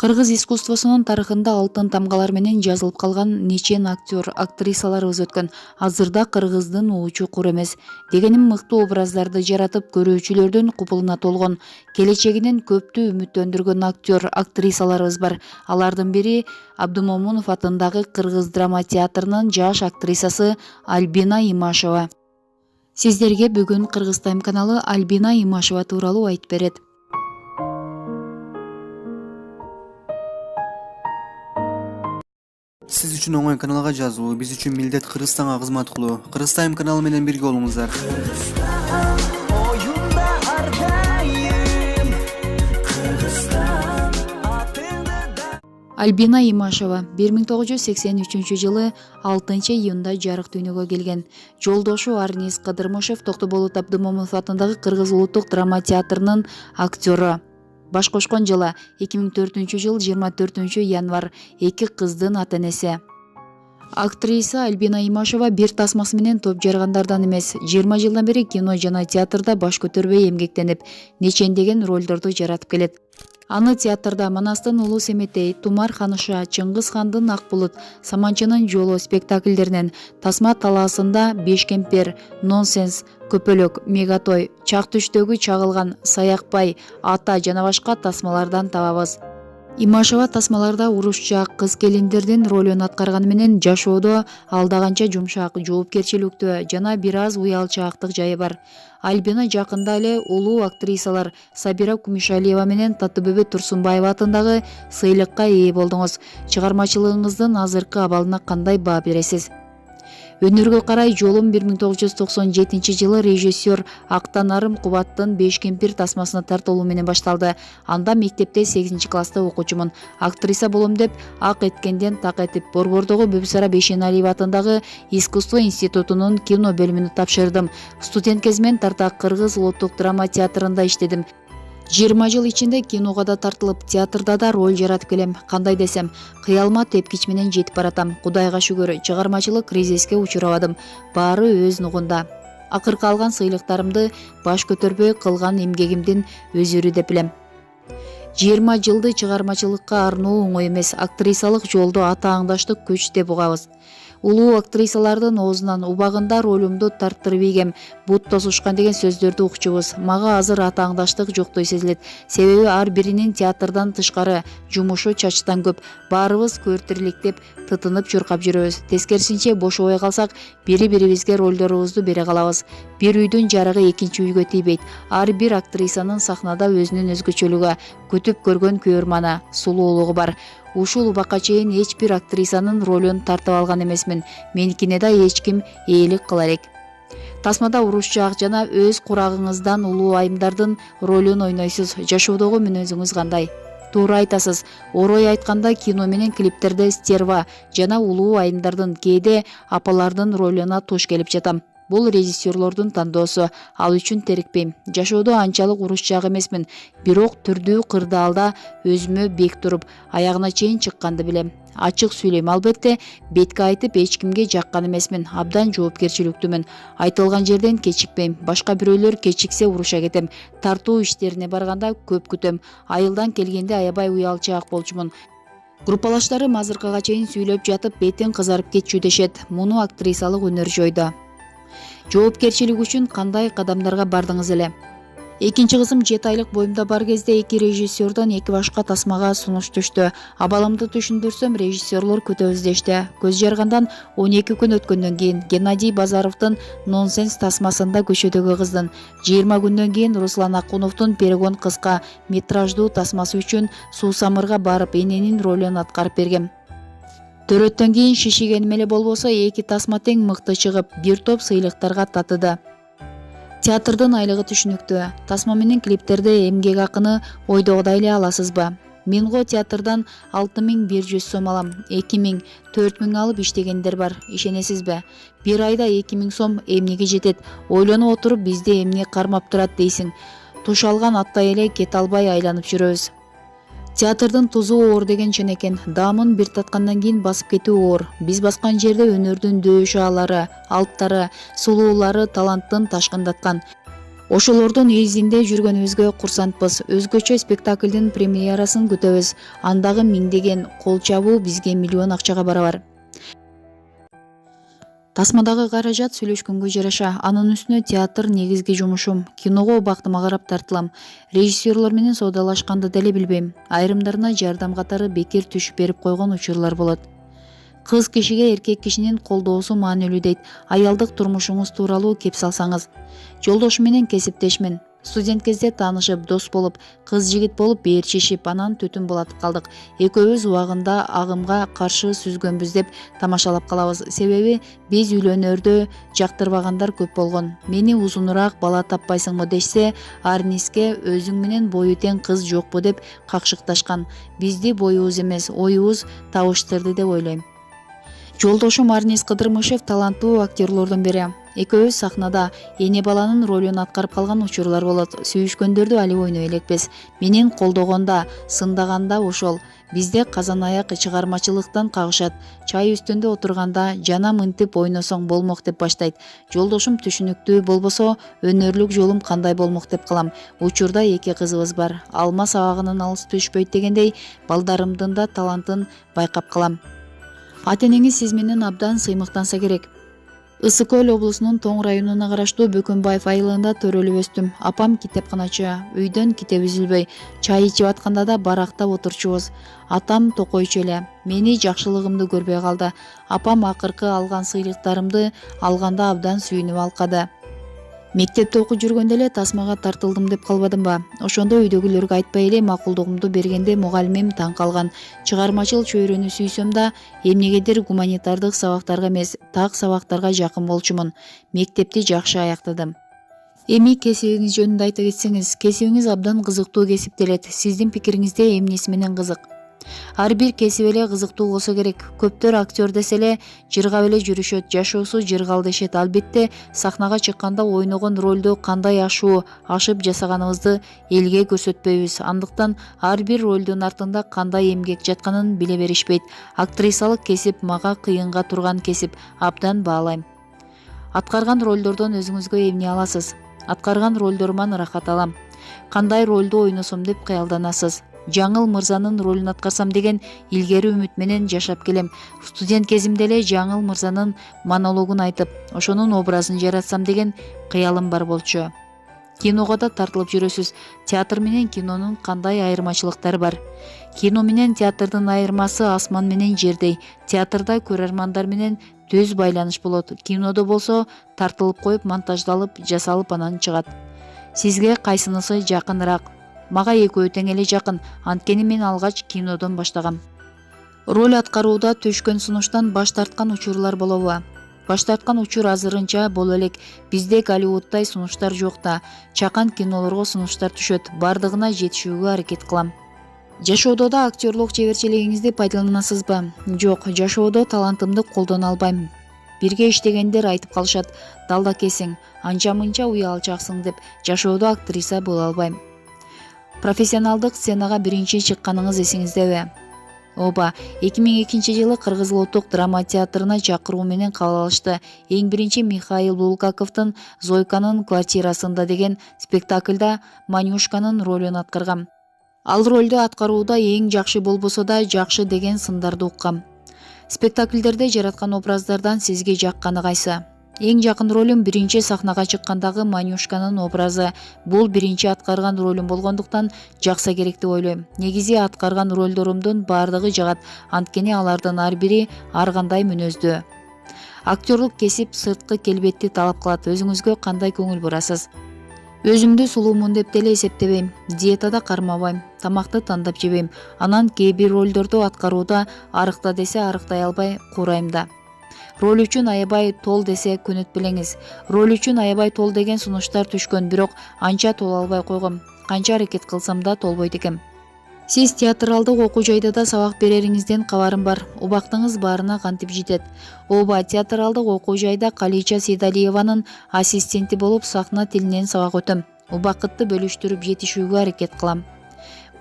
Кыргыз искусствосунун тарыхында алтын тамгалар менен жазылып калган нечен актер, актрисаларыбыз өткөн. Азырда кыргыздын уучу кур эмес. Дегеним мыкты образдарды жаратып, көрүүчүлөрдүн купулуна толгон, келечегинен көптү үмүттөндүргөн актер, актрисаларыбыз бар. Алардын бири Абдымомунов атындагы Кыргыз драма театрынын жаш актрисасы Альбина Имашева. Сиздерге бүгүн Кыргыз Тайм каналы Альбина Имашева тууралуу айтып берет. Сиз үчүн оңой каналга жазуу, биз үчүн милдет Кыргызстанга кызмат кылуу. Кыргыз Тайм каналы менен бирге болуңуздар. Альбина Имашева 1983 жылы 6-июнда жарык дүйнөгө келген. Жолдошу Арниз Кадырмышев Токтоболот Абдымомунов атындагы Кыргыз улуттук драма театрынын актёру. Баш кошкон жылы 2004 жыл 24 январь, эки кыздын ата-энеси. Актриса Альбина Имашева бир тасмасы менен топ жаргандардан эмес, 20 жылдан бери кино жана театрда баш көтөрбөй эмгектенип, нечендеген ролдорду жаратып келет. Аны театрда Манастын Улуу Семетей, Тумар Ханыша, Чыңгыз хандын Ак булут, Саманчынын жолу спектакльдеринен, Тасма талаасында Беш кемпир, Нонсенс, Көпөлөк, Мегатой, Чак түштөгү чагылган, Саякбай, Ата жана башка тасмалардан табабыз. Имашева тасмаларда урушчак, кыз келиндердин ролун аткарганы менен жашоодо алдаганча жумшак, жоопкерчиликтүү жана бир аз уялчаактык жайы бар. Альбина жакында эле улуу актрисалар Сабира Кумишалиева менен Татыбөбө Турсунбаева атындагы сыйлыкка ээ болдуңуз. Чыгармачылыгыңыздын азыркы абалына кандай баа бересиз? Өнөргө карай жолум 1997 жылы режиссер Актанарым Кубаттын Беш кемпир тасмасына тартылуу менен башталды. Анда мектепте 8 класста окуучумун. Актриса болом деп ак эткенден так этип, Борбордогу Бүбүсара Бейшеналиева атындагы искусство институтунун кино бөлүмүнө тапшырдым. Студент кезимен тарта Кыргыз улуттук драма театрында иштедим. 20 жыл ичинде киного да тартылып, театрда да роль жаратып келем. Кандай десем, кыялыма тепкич менен жетип баратам. Кудайга шүгүр, чыгармачылык кризиске учурабадым. Баары өз нугунда. Акыркы алган сыйлыктарымды баш көтөрбөй кылган эмгегимдин өзүрү деп билем. 20 жылды чыгармачылыкка арноо оңой эмес. Актрисалык жолдо атааңдаштык күч деп угабыз. Улуу актрисалардын оозунан убагында ролумду тарттырып ийгем, бут тосушкан деген сөздөрдү укчубуз. Мага азыр атааңдаштык жоктой сезилет. Себеби ар биринин театрдан тышкары жумушу чачтан көп. Баарыбыз көөртирликтеп, тытынып чуркап жүрөбүз. Тескерисинче бошобой калсак, бири-бирибизге ролдорубузду бере калабыз. Бир үйдүн жарыгы экинчи үйгө тийбейт. Ар бир актрисанын сахнада өзүнүн өзгөчөлүгү, күтүп көргөн көрөрманы, сулуулугу бар. Ушул убакка чейин эч бир актрисанын ролун тартып алган эмесмин. Меникине да эч ким ээлик кыла элек. Тасмада урушчак жана өз курагыңыздан улуу айымдардын ролун ойнойсуз. Жашоодогу мүнөзүңүз кандай? Туура айтасыз. Орой айтканда кино менен клиптерде стерва жана улуу айымдардын, кээде апалардын ролуна туш келип жатам. Бул режиссерлордун тандоосу, ал үчүн терикпейм. Жашоодо анчалык урушчак эмесмин, бирок түрдүү кырдаалда өзүмө бек туруп, аягына чейин чыкканды билем. Ачык сүйлөйм, албетте, бетке айтып эч кимге жаккан эмесмин, абдан жоопкерчиликтүүмүн. Айтылган жерден кечикпейм, башка бирөөлөр кечиксе уруша кетем. Тартуу иштерине барганда көп күтөм, айылдан келгенде аябай уялчаак болчумун. Группалаштарым азыркыга чейин сүйлөп жатып бетин кызарып кетчү дешет. Муну актрисалык өнөр жойду. Жоопкерчилик үчүн кандай кадамдарга бардыңыз эле? Экинчи кызым 7 айлык боюмда бар кезде эки режиссердон эки башка тасмага сунуш түштү. Абалымды түшүндүрсөм, режиссерлор күтөбүз дешти. Көз жаргандан 12 күн өткөндөн кийин Геннадий Базаровдун Нонсенс тасмасында көчөдөгү кыздын, 20 күндөн кийин Руслан Акуновдун Перегон кыска метраждуу тасмасы үчүн Суусамырга барып эненин ролун аткарып бергем. Төрөттөн кийин шишигеним эле болбосо, эки тасма тең мыкты чыгып, бир топ сыйлыктарга татыды. Театрдын айлыгы түшүнүктүү. Тасма менен клиптерде эмгек акыны ойдогудай эле аласызбы? Мен го театрдан 6100 сом алам, 2000, 4000 алып иштегендер бар, ишенесизби? Бир айда 2000 сом эмнеге жетет? Ойлонуп отуруп бизде эмне кармап турат дейсиң. Туш алган аттай эле кете албай айланып жүрөбүз. Театрдын тузу оор деген чын экен. Даамын бир таткандан кийин басып кетүү оор. Биз баскан жерде өнөрдүн дөөшаалары, алттары, сулуулары таланттын ташкындаткан. Ошолордун изинде жүргөнүбүзгө курсантпыз. Өзгөчө спектаклдин премьерасын күтөбүз. Андагы миңдеген кол чабуу бизге миллион акчага барабар. Тасмадагы каражат сүйлөшкөнгө жараша. Анын үстүнө театр негизги жумушум. Киного убактыма карап тартылам. Режиссерлор менен соодалашканды деле билбейм. Айрымдарына жардам катары бекер түшүп берип койгон учурлар болот. Кыз кишиге эркек кишинин колдоосу маанилүү дейт. Аялдык турмушуңуз тууралуу кеп салсаңыз. Жолдошум менен кесиптешмин. Студент кезде таанышып, дос болуп, кыз жигит болуп ээрчишип, анан түтүн булатып калдык. Экөөбүз убагында агымга каршы сүзгөнбүз деп тамашалап калабыз. Себеби биз үйлөнөрдө жактырбагандар көп болгон. Мени узунураак бала таппайсыңбы дешсе, Арниске өзүң менен бою тең кыз жокпу деп какшыкташкан. Бизди боюбуз эмес, оюбуз табыштырды деп ойлойм. Жолдошум Арнис Кыдырмышев таланттуу актерлордун бири. Экөөбүз сахнада эне баланын ролун аткарып калган учурлар болот. Сүйүшкөндөрдү али ойной элекпиз. Менин колдогонда, сындаганда ошол. Бизде казан аяк чыгармачылыктан кагышат. Чай үстүндө отурганда жана мынтип ойносоң болмок деп баштайт. Жолдошум түшүнүктүү болбосо, өнөрлүк жолум кандай болмок деп калам. Учурда 2 кызыбыз бар. Алма сабагынын алыс түшпөйт дегендей, балдарымдын да талантын байкап калам. Ата-энеңиз сиз менен абдан сыймыктанса керек. Ысык Көл облусунун Тоң районуна караштуу Бөкөнбаев айылында төрөлүп өстүм. Апам китепканачы, үйдөн китеп үзүлбөй, чай ичип атканда да барактап отурчубуз. Атам токойчу эле. Мени жакшылыгымды көрбөй калды. Апам акыркы алган сыйлыктарымды алганда абдан сүйүнүп алкады. Мектепте окуп жүргөндө эле тасмага тартылдым деп калбадымбы? Ошондо үйдөгүлөргө айтпай эле макулдугумду бергенде мугалимим таң калган. Чыгармачыл чөйрөнү сүйсөм да, эмнегедир гуманитардык сабактарга эмес, так сабактарга жакын болчумун. Мектепти жакшы аяктадым. Эми кесибиңиз жөнүндө айта кетсеңиз, кесибиңиз абдан кызыктуу кесип делет. Сиздин пикириңизде эмнеси менен кызык? Ар бир кесип эле кызыктуу болсо керек. Көптөр актер десе эле жыргап эле жүрүшөт, жашоосу жыргал дешет. Албетте, сахнага чыкканда ойногон ролду кандай ашып жасаганыбызды элге көрсөтпөйбүз. Андыктан ар бир ролдун артында кандай эмгек жатканын биле беришпейт. Актрисалык кесип мага кыйынга турган кесип, абдан баалайм. Аткарган ролдордон өзүңүзгө эмне аласыз? Аткарган ролдоруман ырахат алам. Кандай ролду ойносом деп кыялданасыз? Жаңыл мырзанын ролун аткарсам деген илгери үмүт менен жашап келем. Студент кезимде эле Жаңыл мырзанын монологун айтып, ошонун образын жаратсам деген кыялым бар болчу. Киного да тартылып жүрөсүз. Театр менен кинонун кандай айырмачылыктары бар? Кино менен театрдын айырмасы асман менен жердей. Театрда көрөрмандар менен төз байланыш болот. Кинодо болсо тартылып коюп, монтаждалып, жасалып анан чыгат. Сизге кайсынысы жакыныраак? Мага экөө тең эле жакын, анткени мен алгач кинодон баштагам. Роль аткарууда төшкөн сунуштан баш тарткан учурлар болобу? Баш тарткан учур азырынча боло элек. Бизде Голливудтай сунуштар жок да. Чакан кинолорго сунуштар түшөт. Бардыгына жетишүүгө аракет кылам. Жашоодо да актерлук чеберчилигиңизди пайдаланасызбы? Жок, жашоодо талантымды колдоно албайм. Бирге иштегендер айтып калышат, далда кесиң, анча-мынча уялчаксың деп. Жашоодо актриса боло албайм. Профессионалдык сценага биринчи чыкканыңыз эсиңиздеби? Ооба, 2002 жылы Кыргыз улуттук драма театрына чакыруу менен кабыл алышты. Эң биринчи Михаил Булгаковдун Зойканын квартирасында деген спектаклда Манюшканын ролун аткаргам. Ал ролду аткарууда эң жакшы болбосо да жакшы деген сындарды уккам. Спектаклдерде жараткан образдардан сизге жакканы кайсы? Эң жакын ролум биринчи сахнага чыккандагы Манюшканын образы. Бул биринчи аткарган ролум болгондуктан жакса керек деп ойлойм. Негизи аткарган ролдорумдун баардыгы жагат, анткени алардын ар бири ар кандай мүнөздүү. Актерлук кесип сырткы келбетти талап кылат. Өзүңүзгө кандай көңүл бурасыз? Өзүмдү сулуумун деп деле эсептебейм. Диетада кармабайм, тамакты тандап жебейм. Анан кээ бир ролдорду аткарууда арыкта десе арыктай албай курайм да. Роль үчүн аябай тол десе көнөтпөлеңиз. Роль үчүн аябай тол деген сунуштар түшкөн, бирок анча тола албай койгом. Канча аракет кылсам да толбойт экем. Сиз театралдык окуу жайда да сабак берериңизден кабарым бар. Убактыңыз баарына кантип жетет? Ооба, театралдык окуу жайда Калича Сейдалиеванын ассистенти болуп сахна тилинен сабак өтөм. Убакытты бөлүштүрүп жетишүүгө аракет кылам.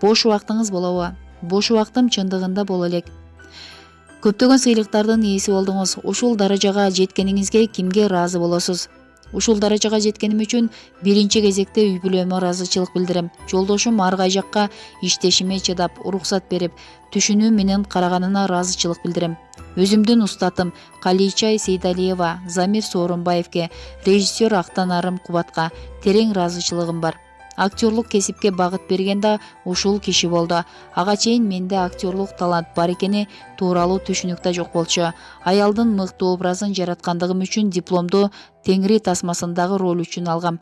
Бош убактыңыз болобу? Бош убактым чындыгында боло элек. Көптөгөн сыйлыктардын ээси болдуңуз. Ушул даражага жеткениңизге кимге ыраазы болосуз? Ушул даражага жеткеним үчүн биринчи кезекте үй бүлөмө ыраазычылык билдирем. Жолдошум ар кай жакка иштешиме чыдап, уруксат берип, түшүнүү менен караганына ыраазычылык билдирем. Өзүмдүн устатым Калийчай Сейдалиева, Замир Соорунбаевке, режиссер Актанарым Кубатка терең ыраазычылыгым бар. Актерлук кесипке багыт берген да ушул киши болду. Ага чейин менде актерлук талант бар экени тууралуу түшүнүк да жок болчу. Аялдын мыктуу образын жараткандыгым үчүн дипломду Теңири тасмасындагы роль үчүн алгам.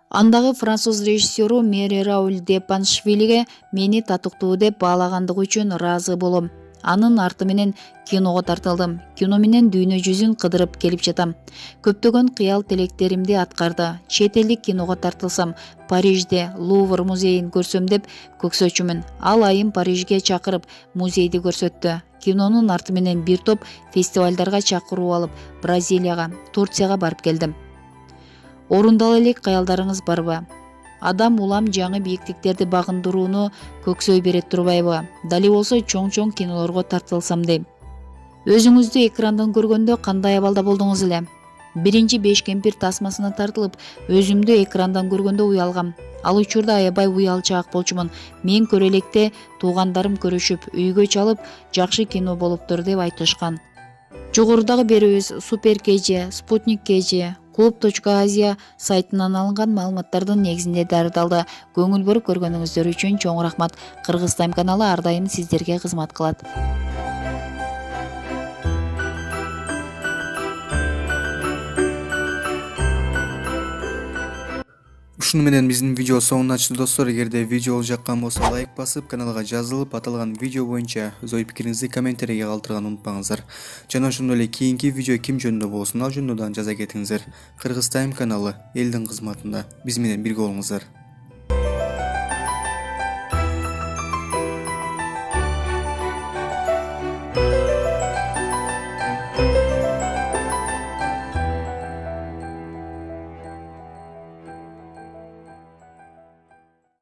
Андагы француз режиссеру Мэри Рауль де Паншвилиге мени татыктуу деп баалагандыгы үчүн ыраазы болом. Анын арты менен киного тартылдым. Кино менен дүйнө жүзүн кыдырып келип жатам. Көптөгөн кыял тилектеримди аткарды. Чет элдик киного тартылсам, Парижде Лувр музейин көрсөм деп көксөчүмүн. Ал айым Парижге чакырып, музейди көрсөттү. Кинонун арты менен бир топ фестивалдарга чакыруу алып, Бразилияга, Турцияга барып келдим. Орундала элек каялдарыңыз барбы? Адам улам жаңы бийиктиктерди багындырууну көксөй берет турбайбы? Дали болсо чоң кинолорго тартылсам дейм. Өзүңүздү экрандан көргөндө кандай абалда болдуңуз эле? Биринчи 5 кемпир тасмасына тартылып, өзүмдү экрандан көргөндө уялгам. Ал учурда аябай уялчаак болчумун. Мен көрө электе туугандарым көрүшүп, үйгө чалып, жакшы кино болуптур деп айтышкан. Жогорудагы берүүбүз Супер KG, Спутник KG, Клуб.Азия сайтынан алынган маалыматтардын негизинде дарыдалды. Көңүл буруп көргөнүңүздөр үчүн чоң рахмат. Кыргыз Тайм каналы ар дайым сиздерге кызмат кылат. Ушуну менен биздин видео соңуна чыкты достор. Эгерде видео жаккан болсо лайк басып, каналга жазылып, аталган видео боюнча өз ой пикириңизди комментарийге калтырганды унутпаңыздар. Жана ошондой эле кийинки видео ким жөнүндө болсун, ал жөнүндө дагы жаза кетиңиздер. Кыргыз Тайм каналы элдин кызматында. Биз менен бирге болуңуздар.